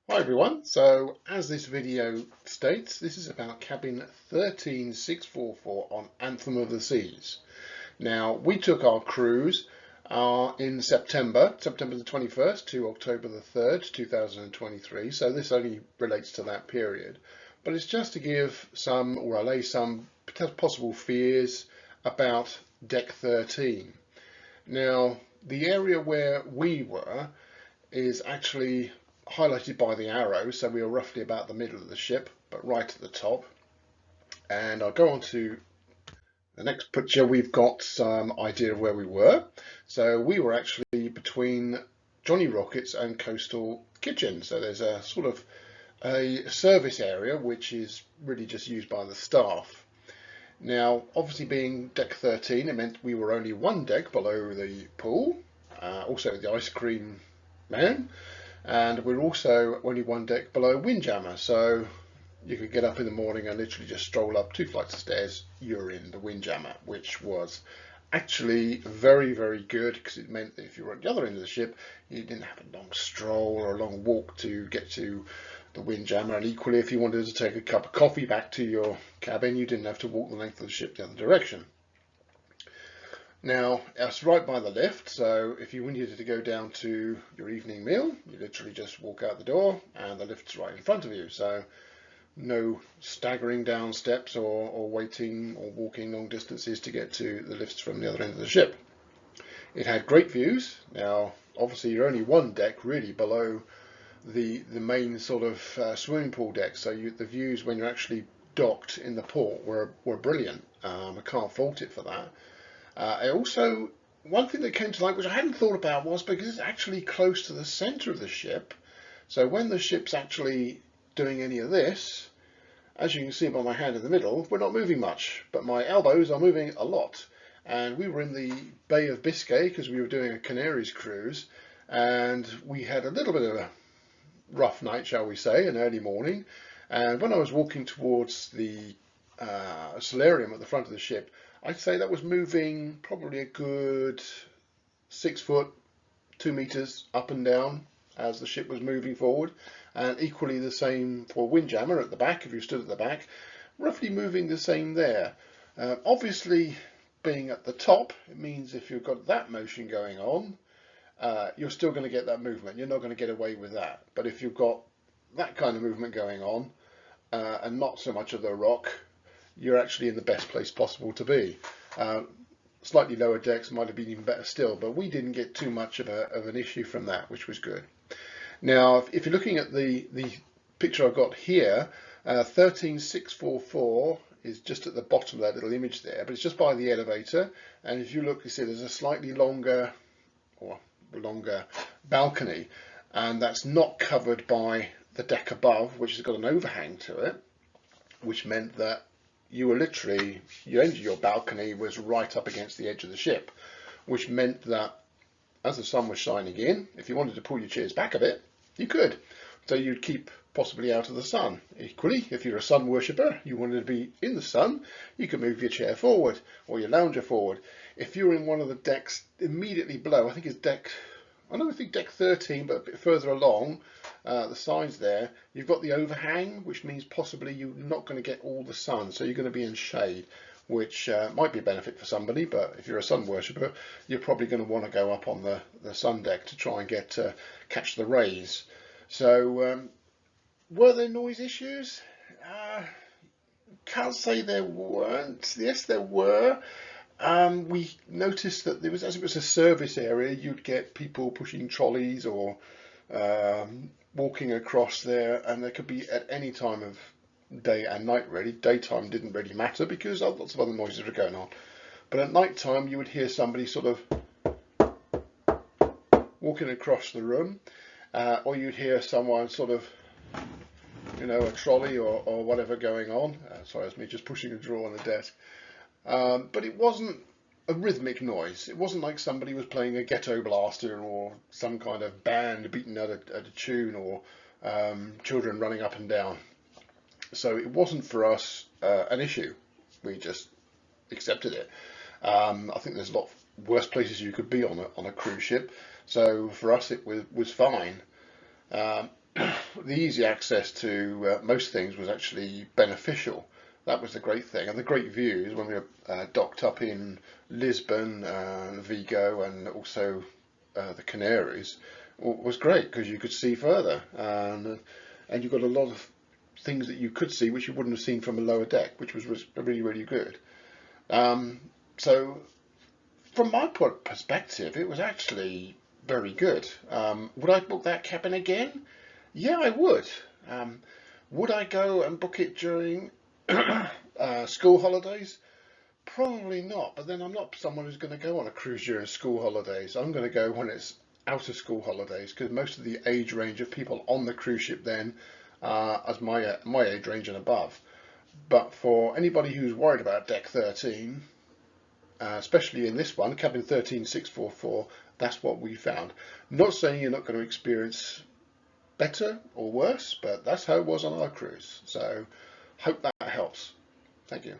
Hi everyone, so as this video states, this is about cabin 13644 on Anthem of the Seas. Now, we took our cruise in September the 21st to October the 3rd, 2023, so this only relates to that period. But it's just to give some, or allay some possible fears about Deck 13. Now, the area where we were is actually highlighted by the arrow, so we were roughly about the middle of the ship, but right at the top. And I'll go on to the next picture. We've got some idea of where we were. So we were actually between Johnny Rockets and Coastal Kitchen. So there's a sort of a service area which is really just used by the staff. Now, obviously being deck 13, it meant we were only one deck below the pool, also the ice cream man, and we're also only one deck below Windjammer, so you could get up in the morning and literally just stroll up 2 flights of stairs, you're in the Windjammer, which was actually very, very good, because it meant that if you were at the other end of the ship, you didn't have a long stroll or a long walk to get to the Windjammer, and equally if you wanted to take a cup of coffee back to your cabin, you didn't have to walk the length of the ship the other direction. Now, it's right by the lift, so if you needed to go down to your evening meal, you literally just walk out the door and the lift's right in front of you. So no staggering down steps or waiting or walking long distances to get to the lifts from the other end of the ship. It had great views. Now, obviously you're only one deck really below the main sort of swimming pool deck, so the views when you're actually docked in the port were brilliant. I can't fault it for that. One thing that came to light, which I hadn't thought about, was because it's actually close to the center of the ship. So when the ship's actually doing any of this, as you can see by my hand in the middle, we're not moving much, but my elbows are moving a lot. And we were in the Bay of Biscay because we were doing a Canaries cruise, and we had a little bit of a rough night, shall we say, an early morning. And when I was walking towards the solarium at the front of the ship, I'd say that was moving probably a good 6 foot, 2 meters up and down as the ship was moving forward, and equally the same for Windjammer at the back. If you stood at the back, roughly moving the same there. Obviously, being at the top, it means if you've got that motion going on, you're still going to get that movement. You're not going to get away with that. But if you've got that kind of movement going on, and not so much of the rock, you're actually in the best place possible to be. Slightly lower decks might have been even better still, but we didn't get too much of an issue from that, which was good. Now, if you're looking at the picture I've got here, 13644 is just at the bottom of that little image there, but it's just by the elevator. And if you look, you see there's a slightly longer balcony, and that's not covered by the deck above, which has got an overhang to it, which meant that you were literally, your end of your balcony was right up against the edge of the ship, which meant that as the sun was shining in, if you wanted to pull your chairs back a bit, you could. So you'd keep possibly out of the sun. Equally, if you're a sun worshipper, you wanted to be in the sun, you could move your chair forward or your lounger forward. If you're in one of the decks immediately below, I think it's deck 13, but a bit further along, the sides there, you've got the overhang, which means possibly you're not going to get all the sun, so you're going to be in shade, which might be a benefit for somebody, but if you're a sun worshipper, you're probably going to want to go up on the sun deck to try and catch the rays. So were there noise issues? Can't say there weren't. Yes, there were. We noticed that there was, as it was a service area, you'd get people pushing trolleys or walking across there, and there could be at any time of day and night really. Daytime didn't really matter because lots of other noises were going on. But at night time you would hear somebody sort of walking across the room, or you'd hear someone sort of, a trolley or whatever going on. Sorry, that's me just pushing a drawer on the desk. But it wasn't a rhythmic noise. It wasn't like somebody was playing a ghetto blaster or some kind of band beating at a tune, or children running up and down. So it wasn't for us an issue. We just accepted it. I think there's a lot worse places you could be on a cruise ship. So for us it was fine. the easy access to most things was actually beneficial. That was the great thing, and the great views when we were docked up in Lisbon, Vigo, and also the Canaries was great because you could see further, and you got a lot of things that you could see which you wouldn't have seen from a lower deck, which was really, really good. So from my perspective, it was actually very good. Would I book that cabin again? Yeah, I would. Would I go and book it during school holidays? Probably not, but then I'm not someone who's going to go on a cruise during school holidays. I'm going to go when it's out of school holidays because most of the age range of people on the cruise ship then are as my age range and above. But for anybody who's worried about deck 13, especially in this one, cabin 13644, that's what we found. Not saying you're not going to experience better or worse, but that's how it was on our cruise. So hope that helps. Thank you.